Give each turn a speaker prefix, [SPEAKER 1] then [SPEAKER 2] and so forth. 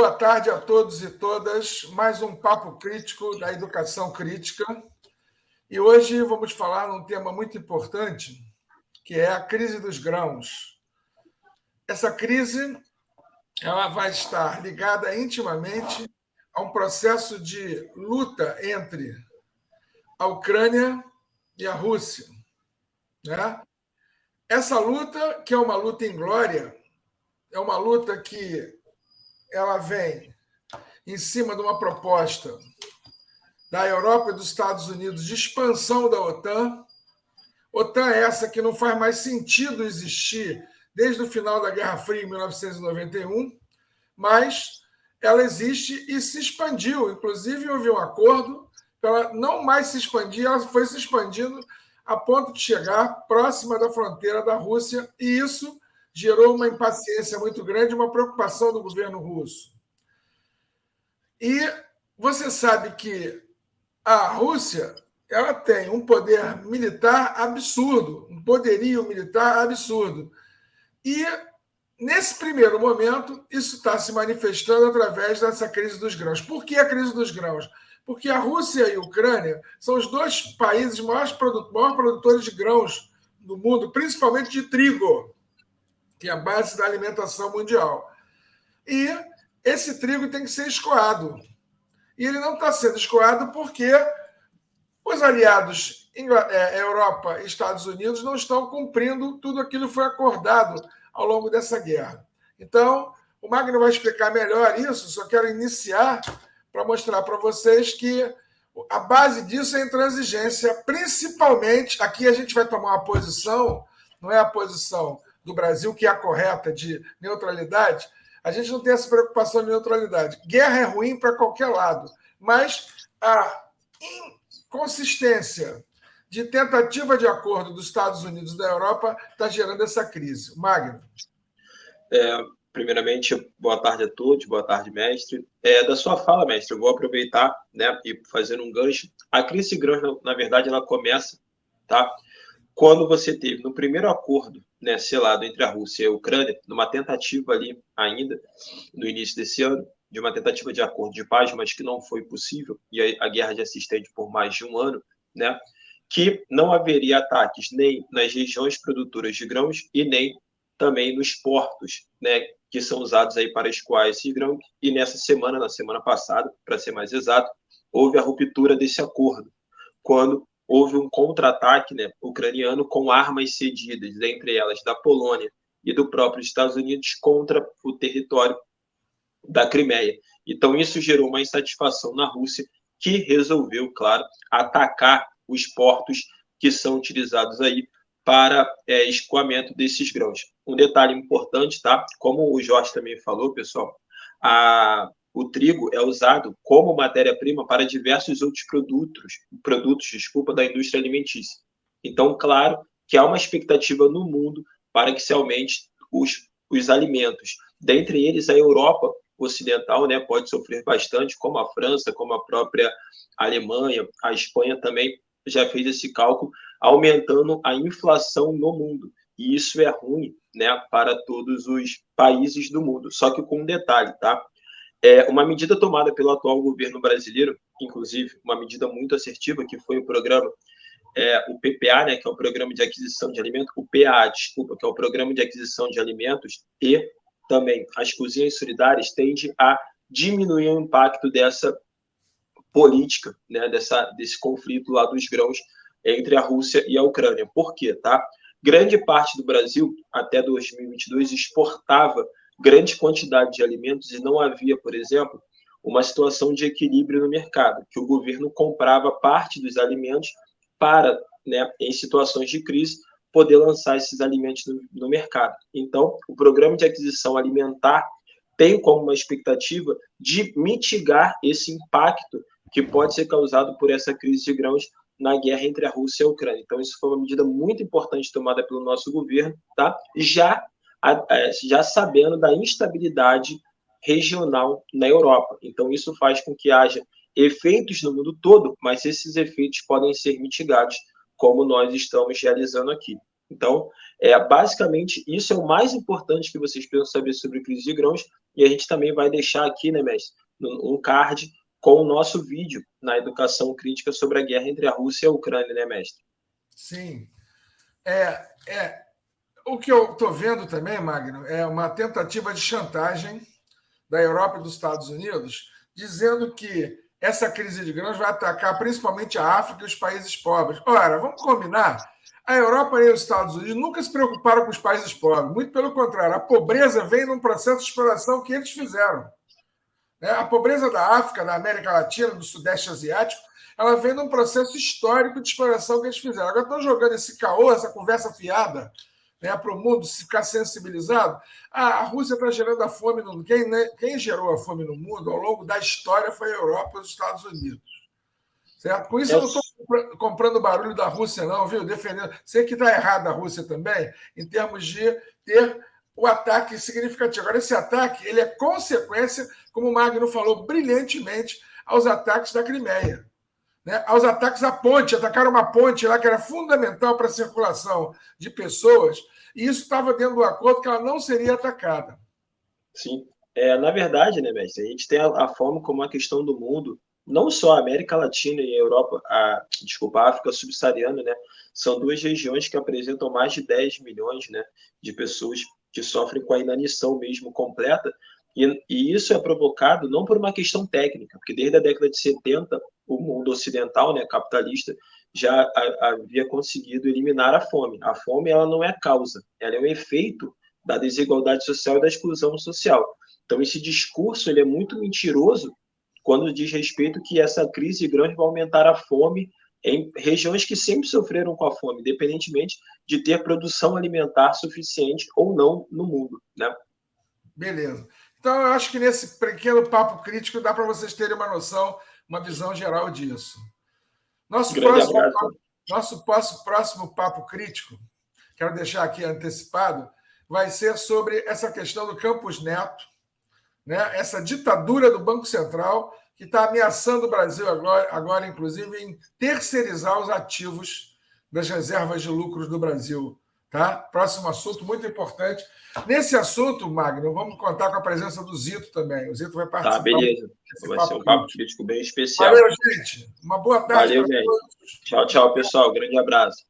[SPEAKER 1] Boa tarde a todos e todas. Mais um Papo Crítico da Educação Crítica. E hoje vamos falar num tema muito importante, que é a crise dos grãos. Essa crise ela vai estar ligada intimamente a um processo de luta entre a Ucrânia e a Rússia, né? Essa luta, que é uma luta inglória, é uma luta que ela vem em cima de uma proposta da Europa e dos Estados Unidos de expansão da OTAN. OTAN é essa que não faz mais sentido existir desde o final da Guerra Fria, em 1991, mas ela existe e se expandiu. Inclusive, houve um acordo para ela não mais se expandir, ela foi se expandindo a ponto de chegar próxima da fronteira da Rússia, e isso gerou uma impaciência muito grande, uma preocupação do governo russo. E você sabe que a Rússia ela tem um poder militar absurdo, um poderio militar absurdo. E, nesse primeiro momento, isso está se manifestando através dessa crise dos grãos. Por que a crise dos grãos? Porque a Rússia e a Ucrânia são os dois países maiores produtores de grãos do mundo, principalmente de trigo, que é a base da alimentação mundial. E esse trigo tem que ser escoado. E ele não está sendo escoado porque os aliados Europa e Estados Unidos não estão cumprindo tudo aquilo que foi acordado ao longo dessa guerra. Então, o Magno vai explicar melhor isso, só quero iniciar para mostrar para vocês que a base disso é a intransigência, principalmente, aqui a gente vai tomar uma posição, não é a posição do Brasil, que é a correta, de neutralidade. A gente não tem essa preocupação de neutralidade. Guerra é ruim para qualquer lado, mas a inconsistência de tentativa de acordo dos Estados Unidos e da Europa está gerando essa crise. Magno.
[SPEAKER 2] Primeiramente, boa tarde a todos, boa tarde, mestre. Da sua fala, mestre, eu vou aproveitar, né, e fazer um gancho. A crise de grãos, na verdade, ela começa, tá? Quando você teve, no primeiro acordo, né, selado entre a Rússia e a Ucrânia, numa tentativa ali ainda, no início desse ano, de uma tentativa de acordo de paz, mas que não foi possível, e a guerra já se estende por mais de um ano, né, que não haveria ataques nem nas regiões produtoras de grãos e nem também nos portos, né, que são usados aí para escoar esse grão. E na semana passada, para ser mais exato, houve a ruptura desse acordo, quando houve um contra-ataque, né, ucraniano com armas cedidas, entre elas da Polônia e do próprio Estados Unidos, contra o território da Crimeia. Então, isso gerou uma insatisfação na Rússia, que resolveu, claro, atacar os portos que são utilizados aí para escoamento desses grãos. Um detalhe importante, tá? Como o Jorge também falou, pessoal, o trigo é usado como matéria-prima para diversos outros produtos da indústria alimentícia. Então, claro que há uma expectativa no mundo para que se aumente os alimentos. Dentre eles, a Europa ocidental, né, pode sofrer bastante, como a França, como a própria Alemanha, a Espanha também já fez esse cálculo, aumentando a inflação no mundo. E isso é ruim, né, para todos os países do mundo. Só que com um detalhe, tá? Uma medida tomada pelo atual governo brasileiro, inclusive uma medida muito assertiva, que foi o programa, o PPA, né, que é o Programa de Aquisição de Alimentos, o PA, desculpa, que é o Programa de Aquisição de Alimentos, e também as cozinhas solidárias, tende a diminuir o impacto dessa política, né, desse conflito lá dos grãos entre a Rússia e a Ucrânia. Por quê? Tá? Grande parte do Brasil, até 2022, exportava grande quantidade de alimentos e não havia, por exemplo, uma situação de equilíbrio no mercado, que o governo comprava parte dos alimentos para, né, em situações de crise, poder lançar esses alimentos no mercado. Então, o Programa de Aquisição Alimentar tem como uma expectativa de mitigar esse impacto que pode ser causado por essa crise de grãos na guerra entre a Rússia e a Ucrânia. Então, isso foi uma medida muito importante tomada pelo nosso governo, tá? Já sabendo da instabilidade regional na Europa. Então, isso faz com que haja efeitos no mundo todo, mas esses efeitos podem ser mitigados, como nós estamos realizando aqui. Então, basicamente, isso é o mais importante que vocês precisam saber sobre crise de grãos, e a gente também vai deixar aqui, né, mestre, um card com o nosso vídeo na educação crítica sobre a guerra entre a Rússia e a Ucrânia, né, mestre?
[SPEAKER 1] Sim. O que eu estou vendo também, Magno, é uma tentativa de chantagem da Europa e dos Estados Unidos, dizendo que essa crise de grãos vai atacar principalmente a África e os países pobres. Ora, vamos combinar? A Europa e os Estados Unidos nunca se preocuparam com os países pobres, muito pelo contrário, a pobreza vem num processo de exploração que eles fizeram. A pobreza da África, da América Latina, do Sudeste Asiático, ela vem num processo histórico de exploração que eles fizeram. Agora estão jogando esse caô, essa conversa fiada, para o mundo ficar sensibilizado. A Rússia está gerando a fome no mundo. Quem gerou a fome no mundo ao longo da história foi a Europa e os Estados Unidos. Certo? Com isso, eu não estou comprando barulho da Rússia, não, viu? Defendendo. Sei que está errado a Rússia também, em termos de ter o ataque significativo. Agora, esse ataque ele é consequência, como o Magno falou brilhantemente, aos ataques da Crimeia. Aos ataques à ponte, atacaram uma ponte lá que era fundamental para a circulação de pessoas, e isso estava dentro do acordo que ela não seria atacada.
[SPEAKER 2] Sim. Na verdade, né, mestre, a gente tem a fome como uma questão do mundo, não só a América Latina e a Europa, a África subsaariana, né, são duas regiões que apresentam mais de 10 milhões, né, de pessoas que sofrem com a inanição mesmo completa, e isso é provocado não por uma questão técnica, porque desde a década de 70, o mundo ocidental, né, capitalista, já havia conseguido eliminar a fome. A fome ela não é a causa, ela é um efeito da desigualdade social e da exclusão social. Então, esse discurso ele é muito mentiroso quando diz respeito que essa crise grande vai aumentar a fome em regiões que sempre sofreram com a fome, independentemente de ter produção alimentar suficiente ou não no mundo, né?
[SPEAKER 1] Beleza. Então, eu acho que nesse pequeno papo crítico dá para vocês terem uma noção, uma visão geral disso. Nosso próximo papo crítico, quero deixar aqui antecipado, vai ser sobre essa questão do Campos Neto, né? Essa ditadura do Banco Central que está ameaçando o Brasil agora, inclusive, em terceirizar os ativos das reservas de lucros do Brasil. Tá? Próximo assunto, muito importante. Nesse assunto, Magno, vamos contar com a presença do Zito também. O Zito vai participar.
[SPEAKER 2] Tá, beleza. Vai ser um papo crítico bem especial.
[SPEAKER 1] Valeu, gente. Uma boa tarde.
[SPEAKER 2] Valeu, gente. Tchau, tchau, pessoal. Grande abraço.